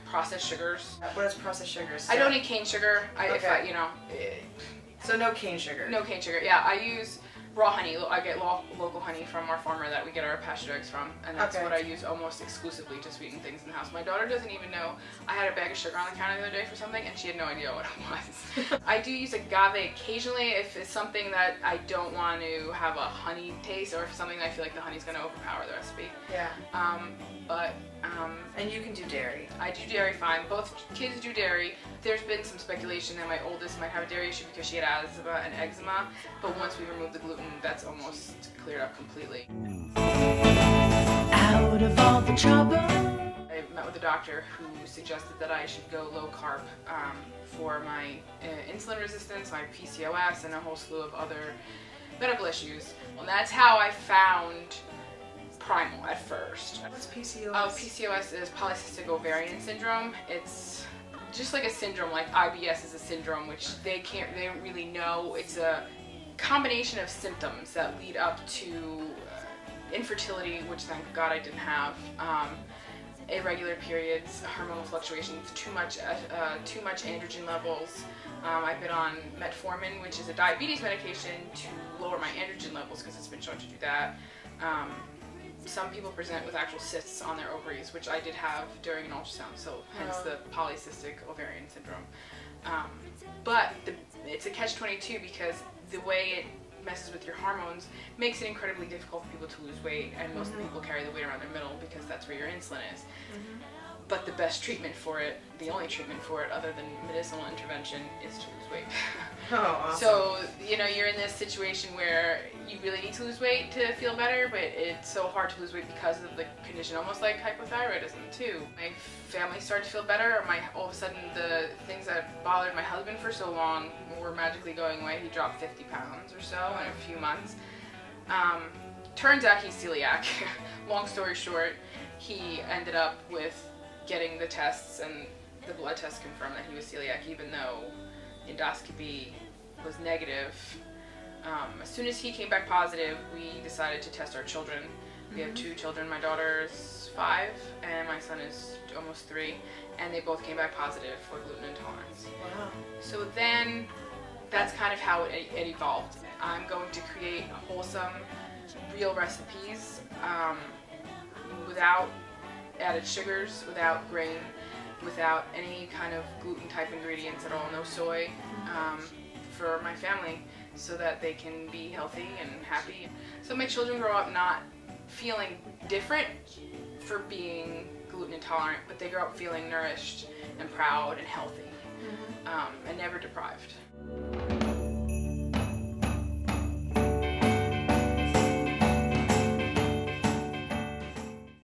processed sugars. What is processed sugars? I don't eat cane sugar. Okay. So no cane sugar. No cane sugar. Yeah, I use raw honey. I get local honey from our farmer that we get our pasture eggs from, and that's what I use almost exclusively to sweeten things in the house. My daughter doesn't even know. I had a bag of sugar on the counter the other day for something, and she had no idea what it was. I do use agave occasionally if it's something that I don't want to have a honey taste, or if something that I feel like the honey's going to overpower the recipe. Yeah. And you can do dairy. I do dairy fine. Both kids do dairy. There's been some speculation that my oldest might have a dairy issue because she had asthma and eczema, but once we remove the gluten, that's almost cleared up completely. Out of all the trouble. I met with a doctor who suggested that I should go low carb for my insulin resistance, my PCOS, and a whole slew of other medical issues. And that's how I found Primal at first. What's PCOS? Oh, PCOS is polycystic ovarian syndrome. It's just like a syndrome, like IBS is a syndrome, which they don't really know. It's a combination of symptoms that lead up to infertility, which thank God I didn't have, irregular periods, hormonal fluctuations, too much androgen levels. I've been on metformin, which is a diabetes medication to lower my androgen levels because it's been shown to do that. Some people present with actual cysts on their ovaries, which I did have during an ultrasound, so hence the polycystic ovarian syndrome. But it's a catch-22 because the way it messes with your hormones makes it incredibly difficult for people to lose weight, and most of the people carry the weight around their middle because that's where your insulin is. But the best treatment for it, the only treatment for it other than medicinal intervention, is to lose weight. Oh, awesome. So, you're in this situation where you really need to lose weight to feel better, but it's so hard to lose weight because of the condition, almost like hypothyroidism too. My family started to feel better, all of a sudden the things that bothered my husband for so long were magically going away. He dropped 50 pounds or so in a few months. Turns out he's celiac. Long story short, he ended up with getting the tests, and the blood tests confirmed that he was celiac, even though endoscopy was negative. As soon as he came back positive, we decided to test our children. We have 2 children. My daughter's 5 and my son is almost 3, and they both came back positive for gluten intolerance. Wow. So then that's kind of how it evolved. I'm going to create wholesome, real recipes without added sugars, without grain, without any kind of gluten type ingredients at all, no soy, for my family, so that they can be healthy and happy. So my children grow up not feeling different for being gluten intolerant, but they grow up feeling nourished and proud and healthy, and never deprived.